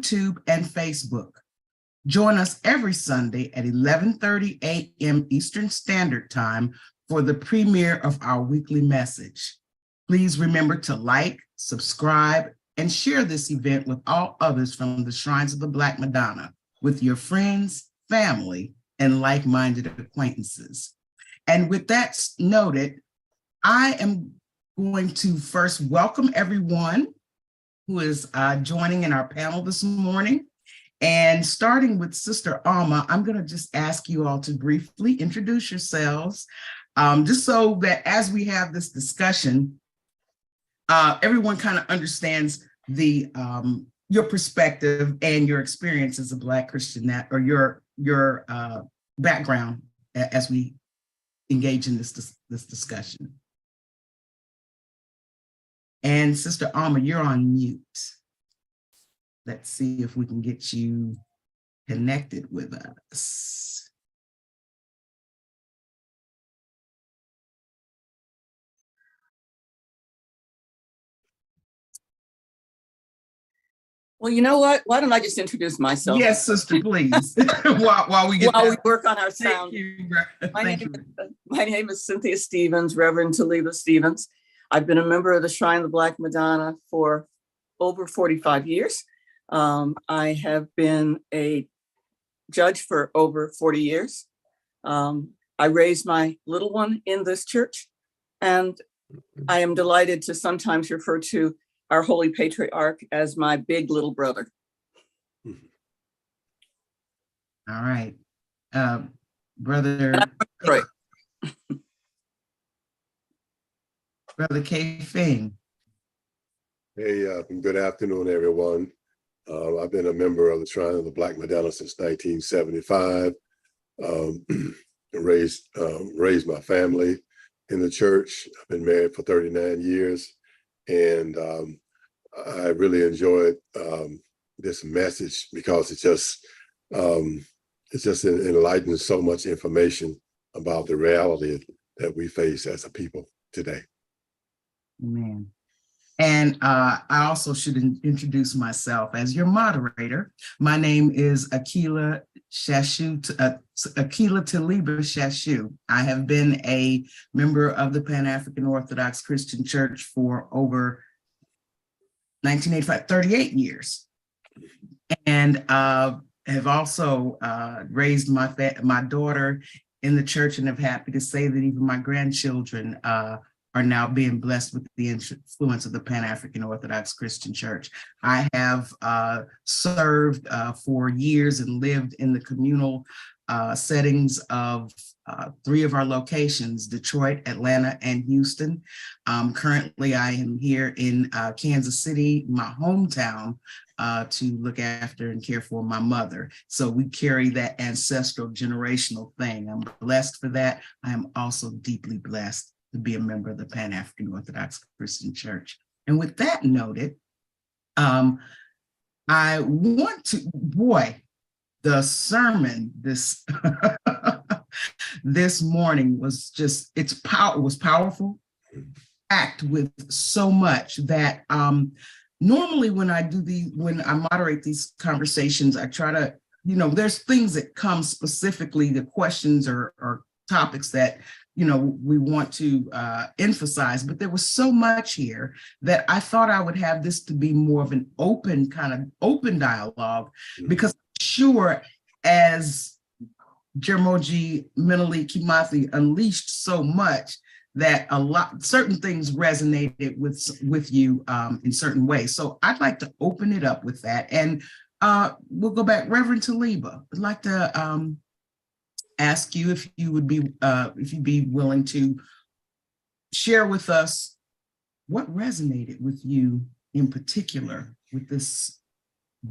YouTube and Facebook. Join us every Sunday at 11:30 a.m. Eastern Standard Time for the premiere of our weekly message. Please remember to like, subscribe, and share this event with all others from the Shrines of the Black Madonna, with your friends, family, and like-minded acquaintances. And with that noted, I am going to first welcome everyone who is joining in our panel this morning. And starting with Sister Alma, I'm going to just ask you all to briefly introduce yourselves, just so that as we have this discussion, everyone kind of understands the your perspective and your experience as a Black Christian, or your background as we engage in this discussion. And Sister Alma, you're on mute. Let's see if we can get you connected with us. Well, you know what? Why don't I just introduce myself? Yes, sister, please. while we work on our sound. My name is Cynthia Stevens, Reverend Taliba Stevens. I've been a member of the Shrine of the Black Madonna for over 45 years. I have been a judge for over 40 years. I raised my little one in this church, and I am delighted to sometimes refer to our Holy Patriarch as my big little brother. All right. Brother K. Fing. Hey, good afternoon, everyone. I've been a member of the Shrine of the Black Madonna since 1975. Raised my family in the church. I've been married for 39 years. And I really enjoyed this message because it just enlightens so much information about the reality that we face as a people today. Amen. And I also should introduce myself as your moderator. My name is Akila Taliba Shashu. I have been a member of the Pan-African Orthodox Christian Church for over 1985, 38 years. And have also raised my daughter in the church, and I'm happy to say that even my grandchildren are now being blessed with the influence of the Pan-African Orthodox Christian Church. I have served for years and lived in the communal settings of 3 of our locations: Detroit, Atlanta, and Houston. Currently, I am here in Kansas City, my hometown, to look after and care for my mother. So we carry that ancestral generational thing. I'm blessed for that. I am also deeply blessed to be a member of the Pan-African Orthodox Christian Church. And with that noted, I want to, the sermon this this morning was just, was powerful, packed with so much that normally when I moderate these conversations, I try to, there's things that come specifically, the questions or topics that we want to emphasize, but there was so much here that I thought I would have this to be more of an open dialogue, because I'm sure as Jeramogi Mentally Kimathi unleashed so much that certain things resonated with you in certain ways. So I'd like to open it up with that, and we'll go back. Reverend Taliba, I'd like to ask you if you'd be willing to share with us what resonated with you in particular with this.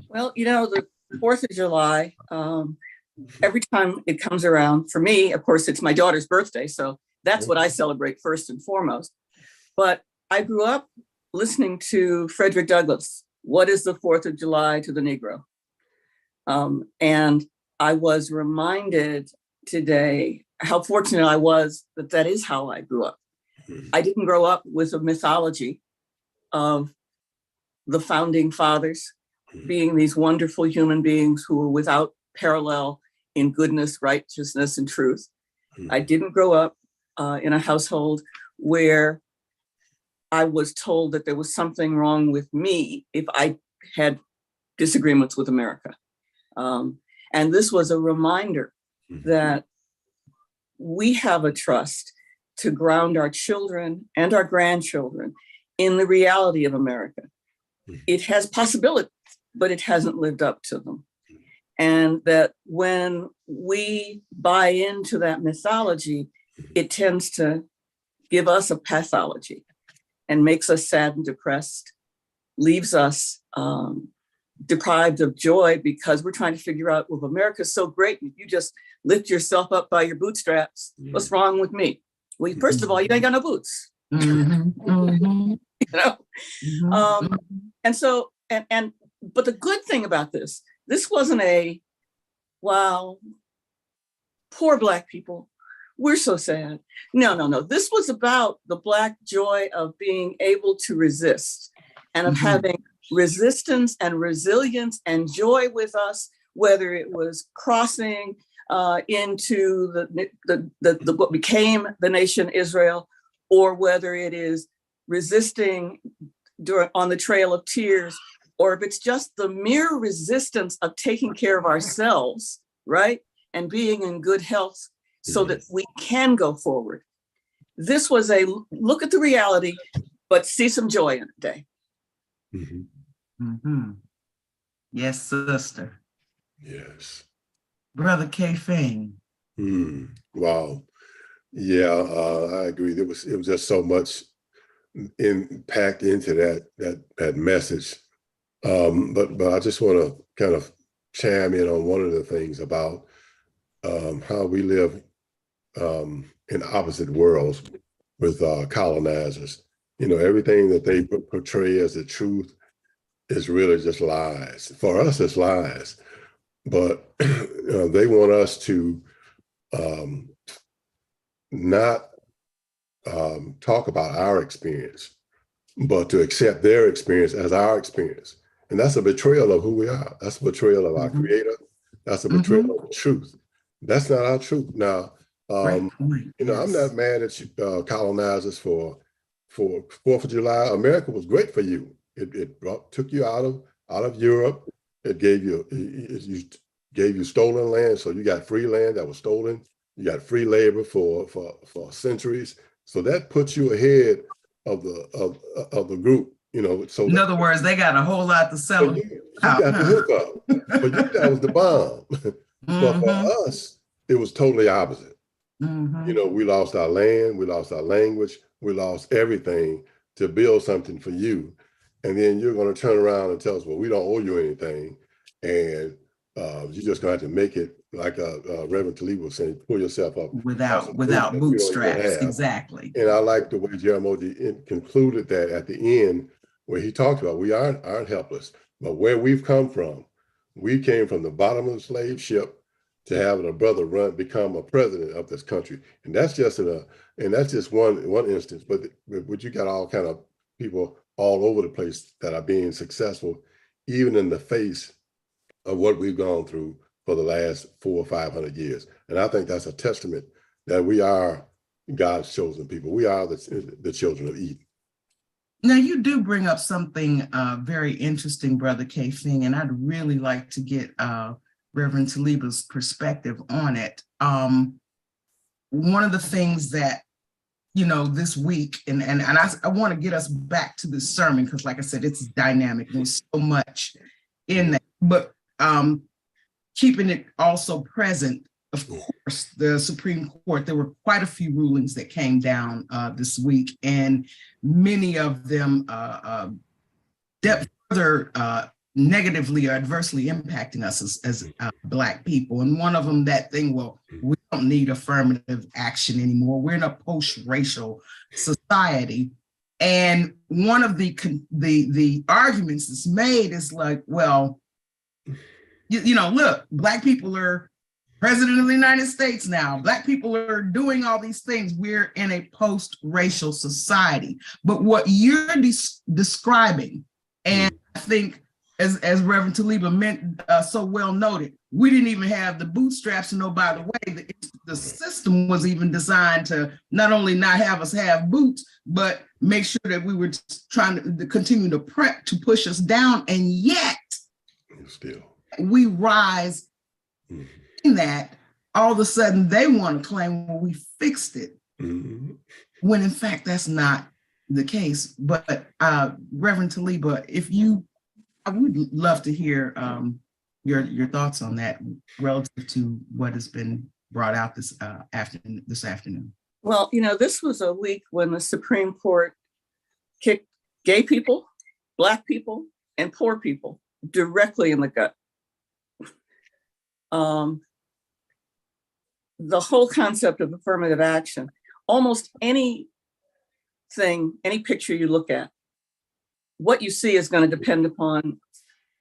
Well, the 4th of July, every time it comes around, for me, of course, it's my daughter's birthday, so that's what I celebrate first and foremost. But I grew up listening to Frederick Douglass, "What is the 4th of July to the Negro?" And I was reminded today how fortunate I was that is how I grew up. I didn't grow up with a mythology of the founding fathers being these wonderful human beings who were without parallel in goodness, righteousness, and truth. I didn't grow up in a household where I was told that there was something wrong with me if I had disagreements with America. And this was a reminder that we have a trust to ground our children and our grandchildren in the reality of America. It has possibilities, but it hasn't lived up to them. And that when we buy into that mythology, it tends to give us a pathology and makes us sad and depressed, leaves us deprived of joy because we're trying to figure out, well, America's so great, you just lift yourself up by your bootstraps. What's wrong with me? Well, first of all, you ain't got no boots. You know? And so, but the good thing about this wasn't wow, poor Black people, we're so sad. No. This was about the Black joy of being able to resist and of having resistance and resilience and joy with us, whether it was crossing into the what became the nation Israel, or whether it is resisting on the Trail of Tears, or if it's just the mere resistance of taking care of ourselves, right? And being in good health so that we can go forward. This was a look at the reality, but see some joy in it day. Yes, sister. Yes. Brother K. Fane. Wow. Yeah, I agree. It was just so much packed into that message. But I just want to kind of chime in on one of the things about how we live in opposite worlds with colonizers. You know, everything that they portray as the truth is really just lies. For us, it's lies. But they want us to not talk about our experience, but to accept their experience as our experience. And that's a betrayal of who we are. That's a betrayal of our Creator. That's a betrayal of the truth. That's not our truth. Now, I'm not mad at you, colonizers for 4th of July. America was great for you. It took you out of Europe. It gave you stolen land, so you got free land that was stolen. You got free labor for centuries. So that puts you ahead of the group. You know, so in other words, they got a whole lot to sell. You got the hookup. For you, that was the bomb. But for us, it was totally opposite. You know, we lost our land, we lost our language, we lost everything to build something for you. And then you're going to turn around and tell us, well, we don't owe you anything. And you're just going to have to make it, like Reverend Talib was saying, pull yourself up. Without bootstraps, exactly. And I like the way Jaramogi concluded that at the end, where he talked about we aren't helpless, but where we've come from, we came from the bottom of the slave ship to having a brother become a president of this country. And that's just one instance, but you got all kind of people all over the place that are being successful, even in the face of what we've gone through for the last 400 or 500 years. And I think that's a testament that we are God's chosen people. We are the children of Eden. Now, you do bring up something very interesting, Brother K. Fing, and I'd really like to get Reverend Taliba's perspective on it. One of the things that, you know, this week, and I want to get us back to this sermon, because like I said, it's dynamic. There's so much in that, but keeping it also present, of course, the Supreme Court, there were quite a few rulings that came down this week, and many of them further negatively or adversely impacting us as Black people. And one of them, that thing, well, we don't need affirmative action anymore. We're in a post-racial society. And one of the arguments that's made is like, well, you know, look, Black people are president of the United States now. Black people are doing all these things. We're in a post-racial society. But what you're describing, and I think as Reverend Taliba meant so well noted, we didn't even have the bootstraps to know, by the way, the system was even designed to not only not have us have boots, but make sure that we were trying to continue to prep to push us down. And yet still we rise in that. All of a sudden they want to claim, well, we fixed it. When in fact, that's not the case. But Reverend Taliba, I would love to hear your thoughts on that relative to what has been brought out this afternoon. Well, this was a week when the Supreme Court kicked gay people, Black people, and poor people directly in the gut. The whole concept of affirmative action, almost anything, any picture you look at, what you see is going to depend upon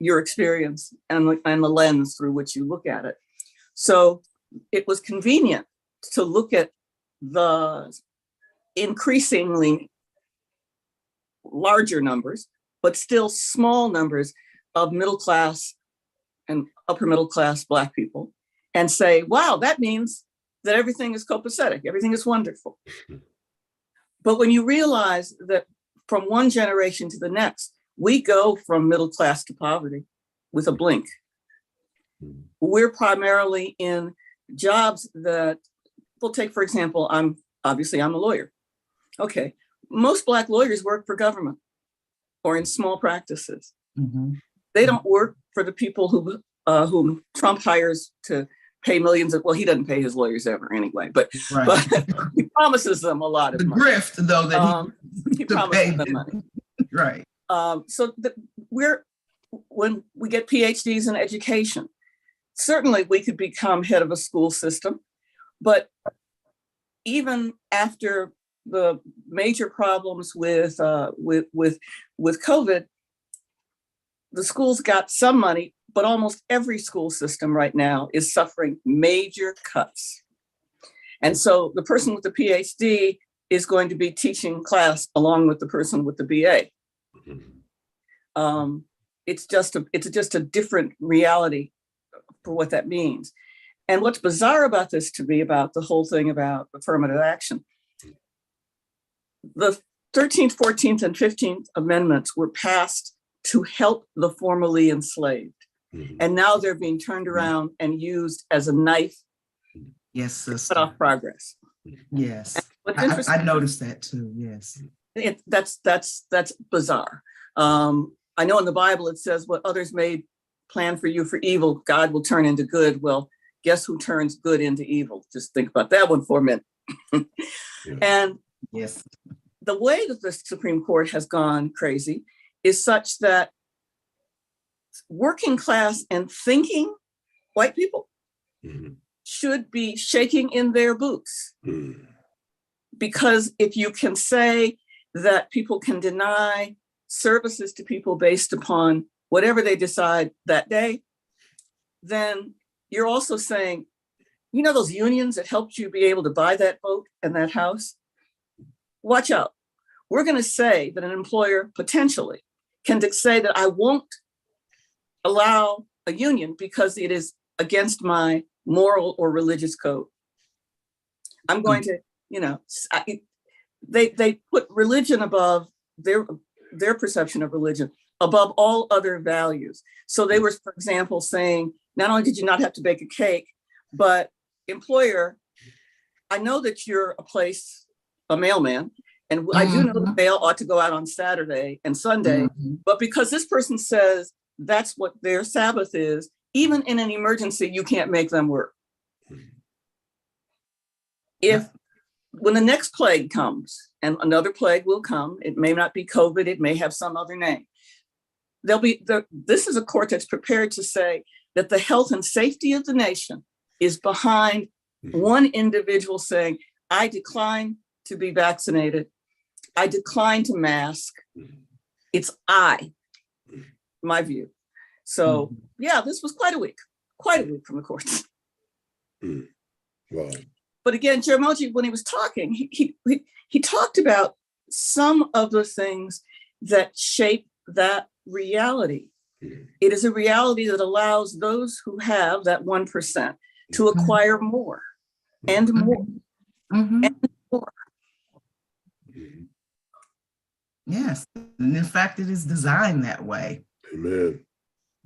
your experience and the lens through which you look at it. So it was convenient to look at the increasingly larger numbers, but still small numbers of middle class and upper middle class Black people and say, wow, that means that everything is copacetic, everything is wonderful. But when you realize that from one generation to the next, we go from middle class to poverty with a blink. We're primarily in jobs that, we'll take, for example, I'm a lawyer. Okay, most Black lawyers work for government or in small practices. They don't work for the people whom Trump hires to pay millions of, well, he doesn't pay his lawyers ever anyway, but he promises them a lot of money. The grift, though, that he promises them money. Right. When we get PhDs in education, certainly we could become head of a school system, but even after the major problems with COVID, the schools got some money, but almost every school system right now is suffering major cuts. And so the person with the PhD is going to be teaching class along with the person with the BA. It's just a different reality for what that means. And what's bizarre about this to me, about the whole thing about affirmative action, the 13th, 14th, and 15th amendments were passed to help the formerly enslaved. And now they're being turned around and used as a knife to cut off progress. Yes, I noticed that too, yes. That's bizarre. I know in the Bible it says, what others made plan for you for evil, God will turn into good. Well, guess who turns good into evil? Just think about that one for a minute. And yes, the way that the Supreme Court has gone crazy is such that working class and thinking white people should be shaking in their boots. Because if you can say that people can deny services to people based upon whatever they decide that day, then you're also saying, those unions that helped you be able to buy that vote and that house, watch out. We're going to say that an employer potentially can say that I won't allow a union because it is against my moral or religious code. I'm going to, they put religion above their perception of religion, above all other values. So they were, for example, saying, not only did you not have to bake a cake, but employer, I know that you're a mailman, and I do know the mail ought to go out on Saturday and Sunday, but because this person says that's what their Sabbath is, even in an emergency, you can't make them work. When the next plague comes, and another plague will come, it may not be COVID, it may have some other name. This is a court that's prepared to say that the health and safety of the nation is behind one individual saying, I decline to be vaccinated. I decline to mask. It's my view. So yeah, this was quite a week from the courts. Wow. But again, Jaramogi, when he was talking, he talked about some of the things that shape that reality. It is a reality that allows those who have that 1% to acquire more and more and more. Yes, and in fact, it is designed that way. Amen.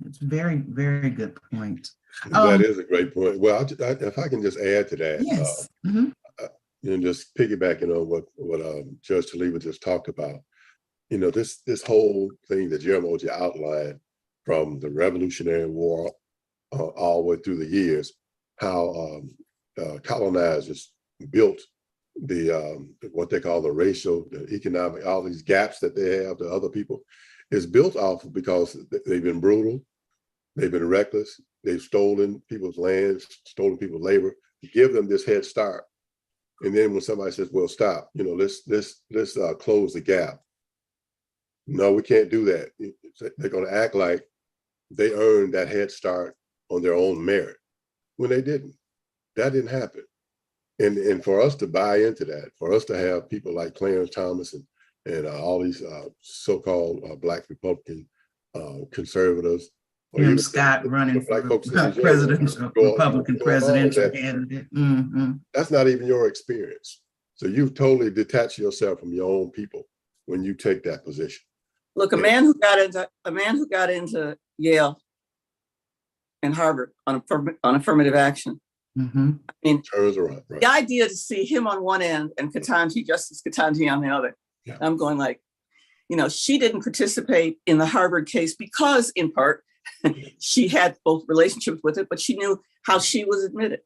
It's very, very good point. That is a great point. Well, if I can just add to that, Yes. and just piggybacking on what Judge Taliba just talked about, this whole thing that Jeremy outlined from the Revolutionary War all the way through the years, how colonizers built the what they call the racial, the economic, all these gaps that they have to other people, is built off of because they've been brutal, they've been reckless, they've stolen people's lands, stolen people's labor to give them this head start. And then when somebody says, "Well, stop, let's close the gap," no, we can't do that. They're going to act like they earned that head start on their own merit when they didn't. That didn't happen. And for us to buy into that, for us to have people like Clarence Thomas and all these so-called Black Republican conservatives, or Tim even Scott running Black for folks in the presidential, Republican presidential that, candidate. That's not even your experience. So you've totally detached yourself from your own people when you take that position. Look, a man who got into Yale and Harvard on affirmative action. I mean, turns around. Right. The idea to see him on one end and Justice Ketanji on the other. Yeah. I'm going like, she didn't participate in the Harvard case because, in part, she had both relationships with it, but she knew how she was admitted.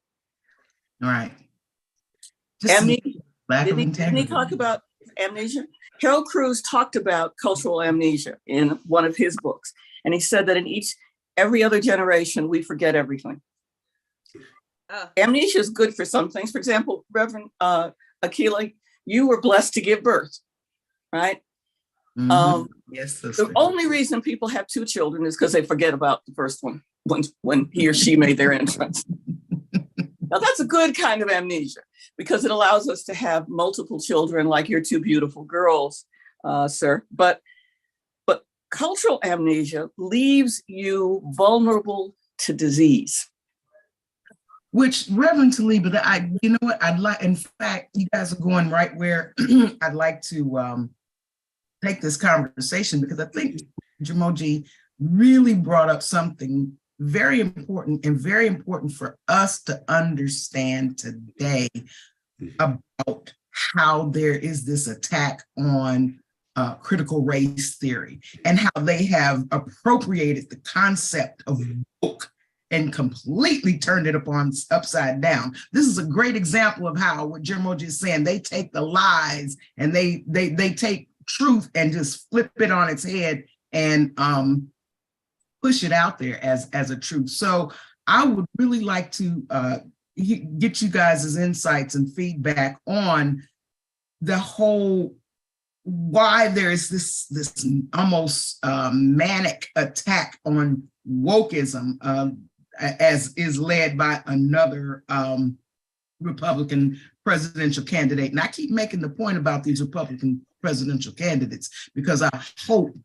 Right. Amnesia. Didn't he talk about amnesia? Harold Cruz talked about cultural amnesia in one of his books. And he said that in every other generation, we forget everything. Amnesia is good for some things. For example, Reverend Akila, you were blessed to give birth, right? Yes. The only reason people have 2 children is because they forget about the first one when he or she made their entrance. Now, that's a good kind of amnesia because it allows us to have multiple children like your 2 beautiful girls, sir. But cultural amnesia leaves you vulnerable to disease. Which, Reverend Taliba, I'd like, in fact, you guys are going right where I'd like to take this conversation, because I think Jamoji really brought up something very important and very important for us to understand today about how there is this attack on critical race theory and how they have appropriated the concept of woke and completely turned it upside down. This is a great example of how what Jermoji is saying, they take the lies and they take truth and just flip it on its head and push it out there as a truth. So I would really like to get you guys' insights and feedback on the whole, why there is this almost manic attack on wokeism, as is led by another Republican presidential candidate. And I keep making the point about these Republican presidential candidates because I hope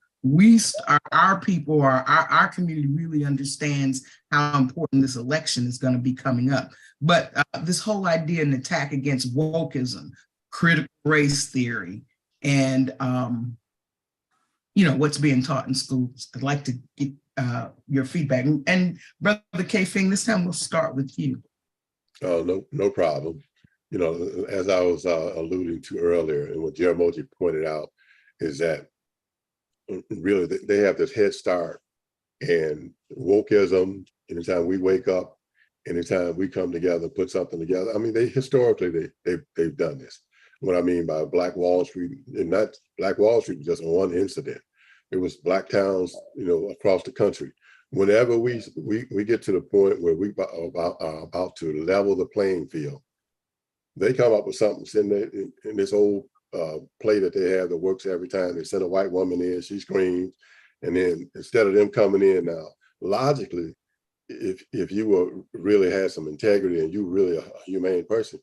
our people or our community really understands how important this election is going to be coming up. But this whole idea and attack against wokeism, critical race theory, and what's being taught in schools. I'd like to get your feedback. And Brother K-Fing, this time we'll start with you. Oh, no problem. As I was alluding to earlier, and what Jeramoji pointed out is that really they have this head start, and wokeism, anytime we wake up, anytime we come together, put something together. I mean, historically they've done this. What I mean by Black Wall Street, and not Black Wall Street was just one incident. It was Black towns, across the country. Whenever we get to the point where we are about to level the playing field, they come up with something in this old play that they have that works every time. They send a white woman in, she screams, and then instead of them coming in now, logically, if you really had some integrity and you really a humane person,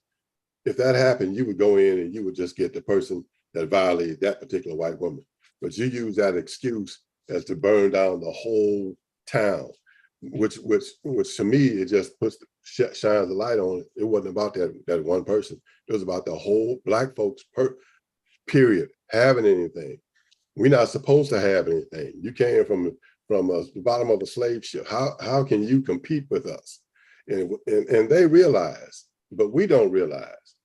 if that happened, you would go in and you would just get the person that violated that particular white woman. But you use that excuse as to burn down the whole town, which to me, it just shines the light on it. It wasn't about that one person. It was about the whole Black folks, period, having anything. We're not supposed to have anything. You came from the bottom of a slave ship. How can you compete with us? And they realize, but we don't realize,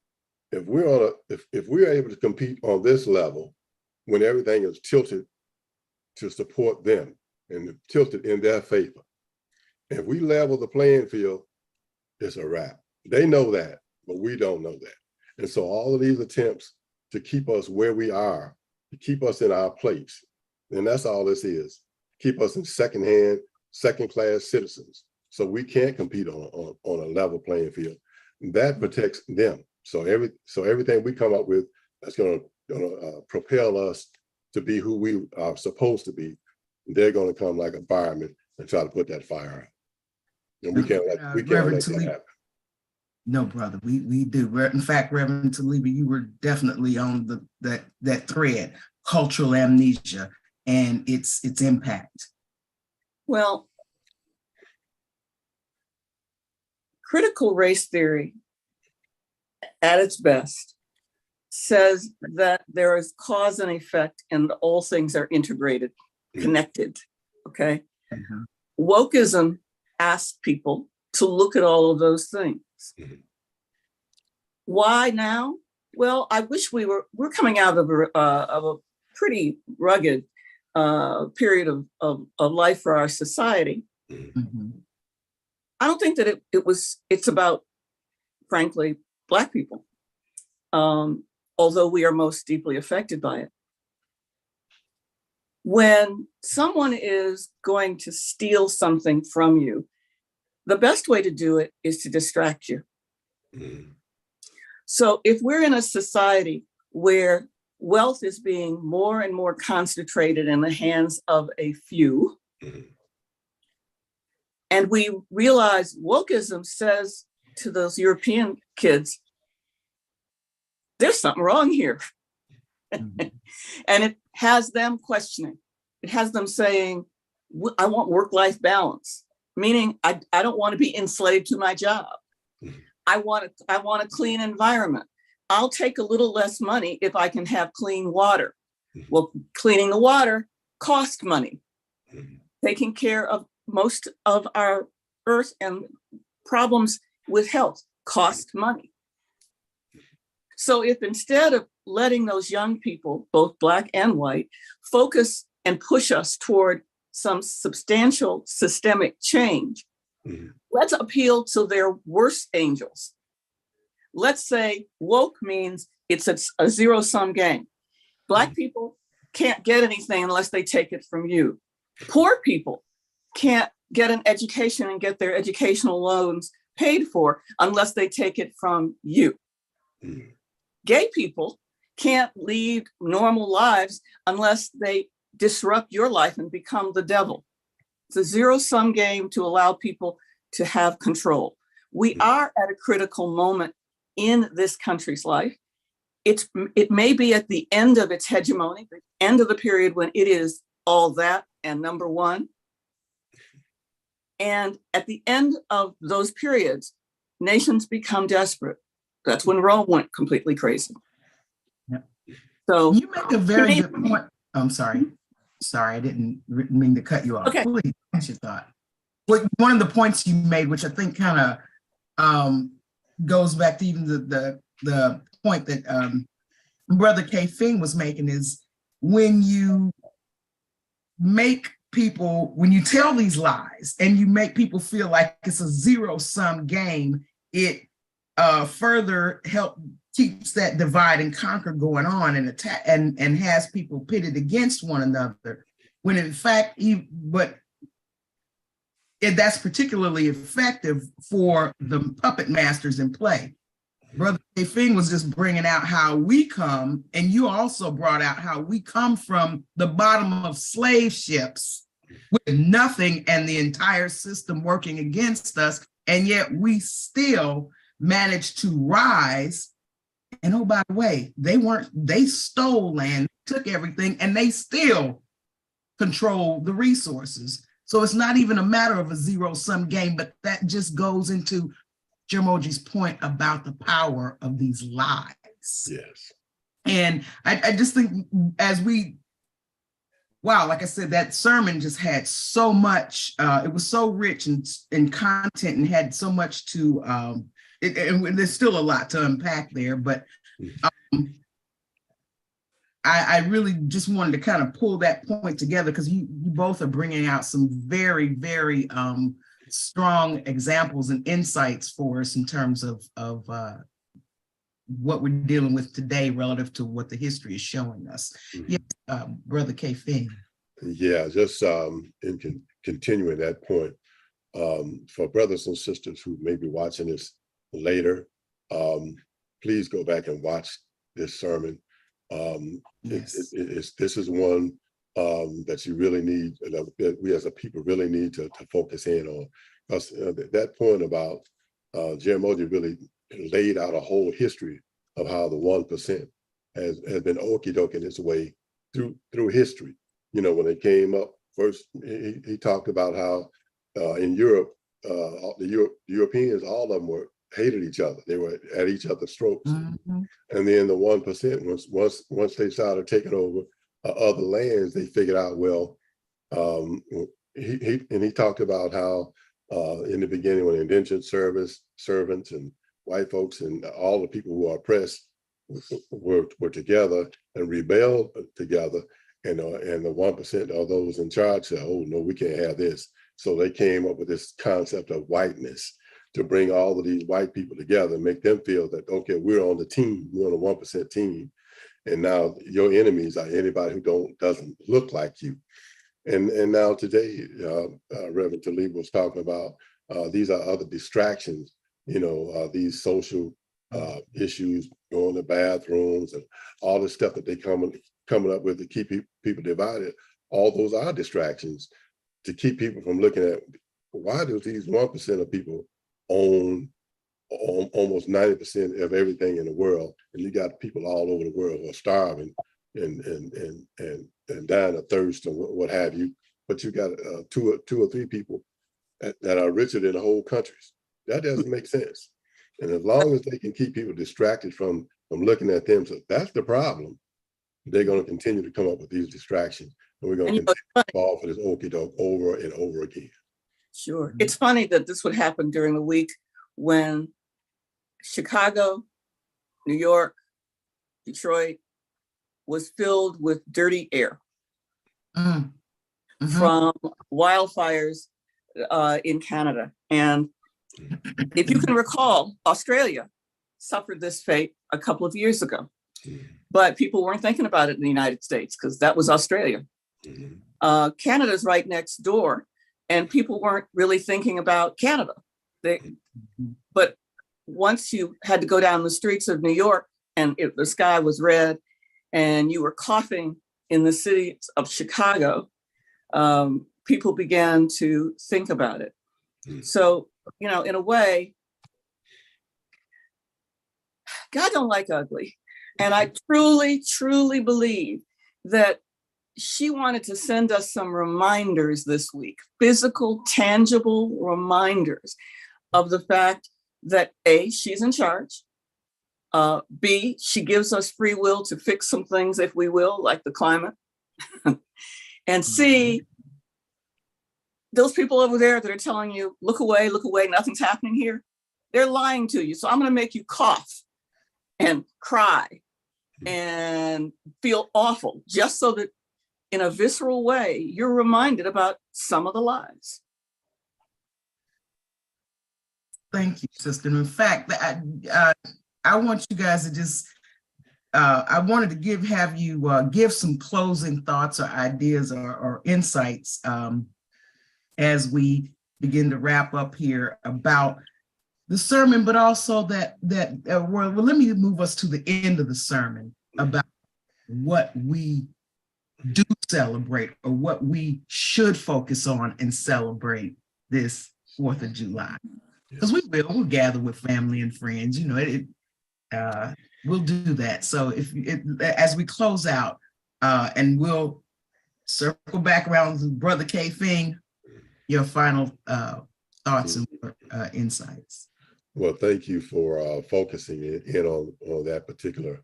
if we're able to compete on this level, when everything is tilted to support them and tilted in their favor, if we level the playing field, it's a wrap. They know that, but we don't know that. And so all of these attempts to keep us where we are, to keep us in our place, and that's all this is, keep us in second-class citizens, so we can't compete on a level playing field. That protects them. So everything we come up with that's going to propel us to be who we are supposed to be, they're going to come like a fireman and try to put that fire out. And we can't let that happen. No, brother, we do. In fact, Reverend Taliba, you were definitely on that thread, cultural amnesia and its impact. Well, critical race theory, at its best, says that there is cause and effect and all things are integrated, connected, okay? Mm-hmm. Wokeism asks people to look at all of those things. Mm-hmm. Why now? Well, I wish we're coming out of a pretty rugged period of life for our society. Mm-hmm. I don't think that it's about, frankly, Black people, although we are most deeply affected by it. When someone is going to steal something from you, the best way to do it is to distract you. Mm-hmm. So if we're in a society where wealth is being more and more concentrated in the hands of a few, mm-hmm. and we realize wokeism says to those European kids, there's something wrong here. Mm-hmm. And it has them questioning. It has them saying, I want work-life balance, meaning I don't want to be enslaved to my job. Mm-hmm. I want a clean environment. I'll take a little less money if I can have clean water. Mm-hmm. Well, cleaning the water costs money. Mm-hmm. Taking care of most of our earth and problems with health cost money. So if instead of letting those young people, both Black and white, focus and push us toward some substantial systemic change, mm-hmm. let's appeal to their worst angels. Let's say woke means it's a zero-sum game. Black people can't get anything unless they take it from you. Poor people can't get an education and get their educational loans paid for unless they take it from you. Mm-hmm. Gay people can't lead normal lives unless they disrupt your life and become the devil. It's a zero-sum game to allow people to have control. We are at a critical moment in this country's life. It may be at the end of its hegemony, the end of the period when it is all that and number one. And at the end of those periods, nations become desperate. That's when Rome went completely crazy. Yep. So you make a very good point. I'm sorry. Sorry, I didn't mean to cut you off. Okay. Please finish your thought. One of the points you made, which I think kind of goes back to even the point that Brother K. Fing was making, is when you tell these lies and you make people feel like it's a zero-sum game, it further keeps that divide and conquer going on and attack and has people pitted against one another, when in fact, that's particularly effective for the puppet masters in play. Brother K. Fing was just bringing out how we come, and you also brought out how we come from the bottom of slave ships with nothing and the entire system working against us, and yet we still managed to rise. And oh, by the way, they stole land, took everything, and they still control the resources. So it's not even a matter of a zero-sum game, but that just goes into Jimoji's point about the power of these lies. Yes. And I just think wow, like I said, that sermon just had so much, it was so rich in content and had so much to, and there's still a lot to unpack there, but I really just wanted to kind of pull that point together because you both are bringing out some very, very strong examples and insights for us in terms of what we're dealing with today relative to what the history is showing us. Mm-hmm. Yes, Brother K. Finn. Yeah, just in continuing that point, for brothers and sisters who may be watching this later, please go back and watch this sermon. Yes. This is one that you really need, that we as a people really need to focus in on. Because that point about Jimoji really laid out a whole history of how the 1% has been okie-doking its way through history. You know, when it came up first, he talked about how in Europe, the Europeans, all of them hated each other. They were at each other's throats. Mm-hmm. And then the 1%, once they started taking over other lands, they figured out, well, he talked about how in the beginning when indentured servants and white folks and all the people who are oppressed were together and rebelled together, and the 1% of those in charge said, oh no, we can't have this. So they came up with this concept of whiteness to bring all of these white people together and make them feel that, okay, we're on the team, we're on the 1% team. And now your enemies are anybody who doesn't look like you. And now today, Reverend Talib was talking about these are other distractions, you know, these social issues, going to bathrooms and all the stuff that they coming up with to keep people divided. All those are distractions to keep people from looking at why do these 1% of people own almost 90% of everything in the world, and you got people all over the world who are starving and dying of thirst and what have you. But you got two or three people that are richer than the whole countries. That doesn't make sense. And as long as they can keep people distracted from looking at them, so that's the problem. They're going to continue to come up with these distractions, and we're going to continue to fall for this okie doke over and over again. Sure. It's funny that this would happen during the week when Chicago, New York, Detroit was filled with dirty air from wildfires in Canada. And if you can recall, Australia suffered this fate a couple of years ago, but people weren't thinking about it in the United States because that was Australia. Canada's right next door, and people weren't really thinking about Canada. But once you had to go down the streets of New York and the sky was red and you were coughing in the city of Chicago, people began to think about it. So, you know, in a way, God don't like ugly. And I truly, truly believe that she wanted to send us some reminders this week, physical, tangible reminders of the fact that A, she's in charge. B, she gives us free will to fix some things if we will, like the climate. And C, those people over there that are telling you, look away, nothing's happening here, they're lying to you. So I'm going to make you cough and cry and feel awful just so that in a visceral way, you're reminded about some of the lies. Thank you, sister. In fact, I want you guys to just, I wanted to have you give some closing thoughts or ideas or insights as we begin to wrap up here about the sermon, but also well, let me move us to the end of the sermon about what we do celebrate or what we should focus on and celebrate this 4th of July. Because we'll gather with family and friends, you know, we'll do that. So as we close out, and we'll circle back around to Brother K. Fing, your final thoughts and insights. Well, thank you for focusing in on that particular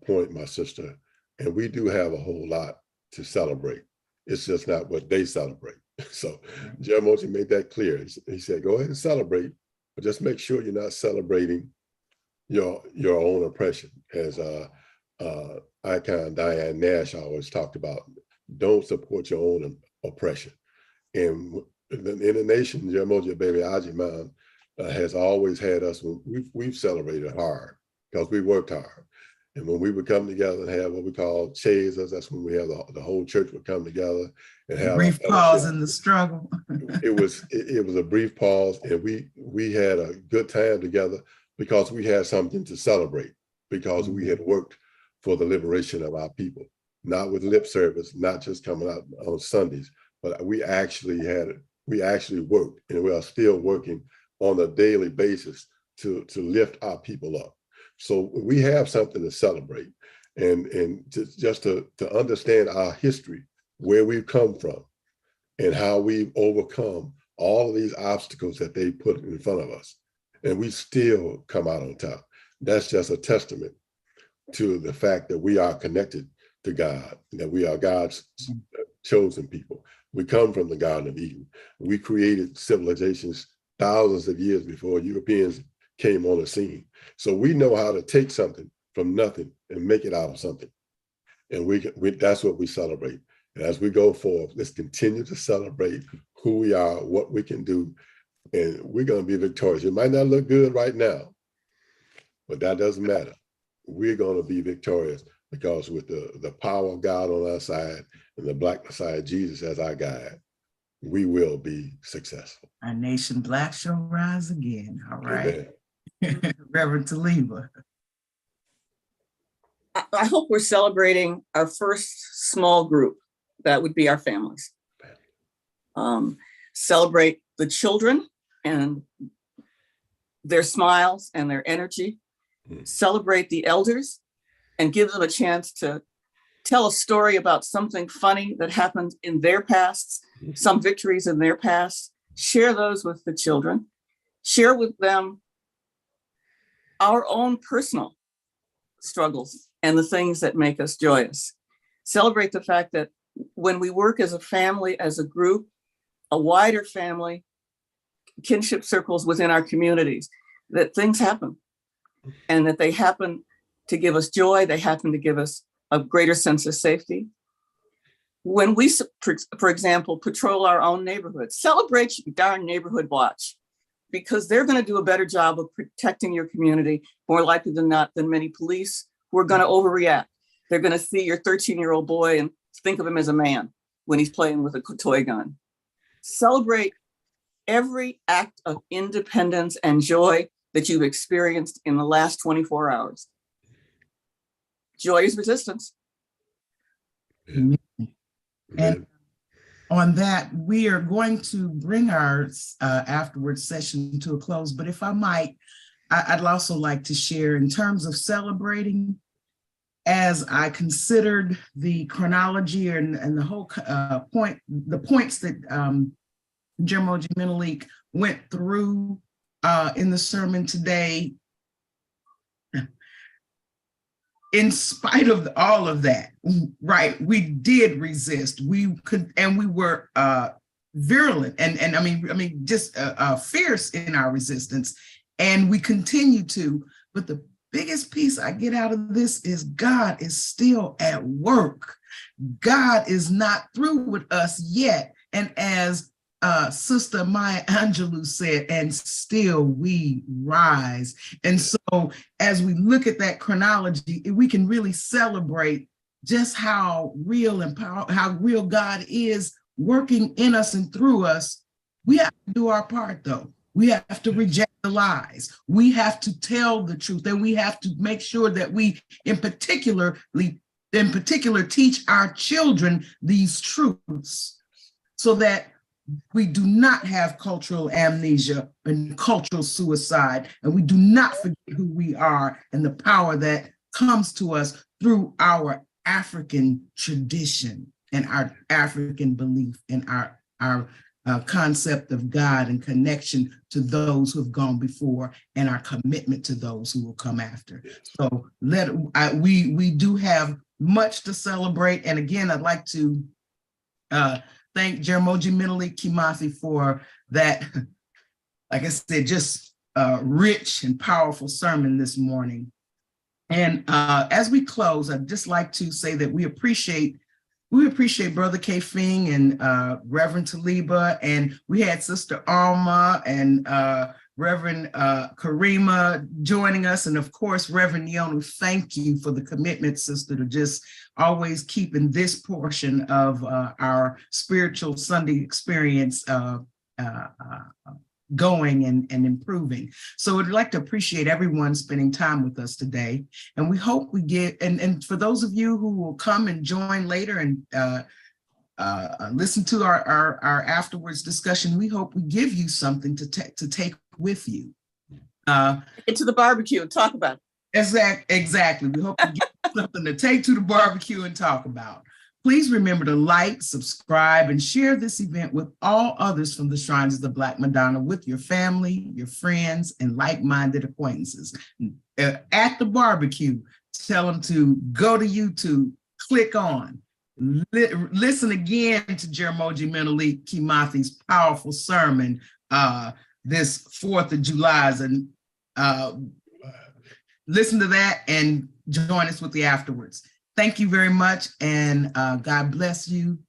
point, my sister. And we do have a whole lot to celebrate. It's just not what they celebrate. So Jeremiah made that clear. He said, go ahead and celebrate, but just make sure you're not celebrating your own oppression. As icon Diane Nash always talked about, don't support your own oppression. And in the nation, Jeremiah baby Ajiman has always had us, we've celebrated hard because we worked hard. And when we would come together and have what we call chasers, that's when we have the whole church would come together and have brief pause in the struggle. It was a brief pause, and we had a good time together because we had something to celebrate, because we had worked for the liberation of our people, not with lip service, not just coming out on Sundays, but we actually worked, and we are still working on a daily basis to lift our people up. So we have something to celebrate, and just to understand our history, where we've come from, and how we've overcome all of these obstacles that they put in front of us, and we still come out on top. That's just a testament to the fact that we are connected to God, that we are God's chosen people. We come from the Garden of Eden. We created civilizations thousands of years before Europeans came on the scene. So we know how to take something from nothing and make it out of something. And that's what we celebrate. And as we go forward, let's continue to celebrate who we are, what we can do, and we're going to be victorious. It might not look good right now, but that doesn't matter. We're going to be victorious because with the power of God on our side and the Black Messiah, Jesus as our guide, we will be successful. Our nation Black shall rise again. All right. Amen. Reverend Taliba. I hope we're celebrating our first small group. That would be our families. Celebrate the children and their smiles and their energy. Celebrate the elders and give them a chance to tell a story about something funny that happened in their pasts, some victories in their past. Share those with the children. Share with them our own personal struggles and the things that make us joyous. Celebrate the fact that when we work as a family, as a group, a wider family, kinship circles within our communities, that things happen and that they happen to give us joy. They happen to give us a greater sense of safety. When we, for example, patrol our own neighborhood, celebrate your darn neighborhood watch, because they're going to do a better job of protecting your community, more likely than not, than many police who are going to overreact. They're going to see your 13-year-old boy and think of him as a man when he's playing with a toy gun. Celebrate every act of independence and joy that you've experienced in the last 24 hours. Joy is resistance. Amen. And on that, we are going to bring our AfterWords session to a close. But if I might, I'd also like to share in terms of celebrating, as I considered the chronology and the whole the points that General Menelik went through in the sermon today. In spite of all of that, right, we did resist. We could, and we were virulent, and I mean, just fierce in our resistance, and we continue to. But the biggest piece I get out of this is God is still at work. God is not through with us yet, and as Sister Maya Angelou said, and still we rise. And so as we look at that chronology, we can really celebrate just how real and how real God is working in us and through us. We have to do our part, though. We have to reject the lies. We have to tell the truth, and we have to make sure that we in particular teach our children these truths so that we do not have cultural amnesia and cultural suicide, and we do not forget who we are and the power that comes to us through our African tradition. and our African belief and our concept of God and connection to those who have gone before and our commitment to those who will come after. So we do have much to celebrate. And again, I'd like to thank Jaramogi Mentally Kimathi for that, like I said, just rich and powerful sermon this morning. And as we close, I'd just like to say that we appreciate Brother K. Fing and Reverend Taliba, and we had Sister Alma and Reverend Karima joining us, and of course, Reverend Yonu. Thank you for the commitment, sister, to just always keeping this portion of our spiritual Sunday experience going and improving. So I'd like to appreciate everyone spending time with us today. And we hope we get, and for those of you who will come and join later and listen to our afterwards discussion, we hope we give you something to take with you. Get to the barbecue and talk about it. Exactly. We hope you get something to take to the barbecue and talk about. Please remember to like, subscribe, and share this event with all others from the Shrines of the Black Madonna, with your family, your friends, and like-minded acquaintances. At the barbecue, tell them to go to YouTube, click on, listen again to Jaramogi Mentally Kimathi's powerful sermon this 4th of July. And listen to that and join us with the afterwards. Thank you very much, and God bless you.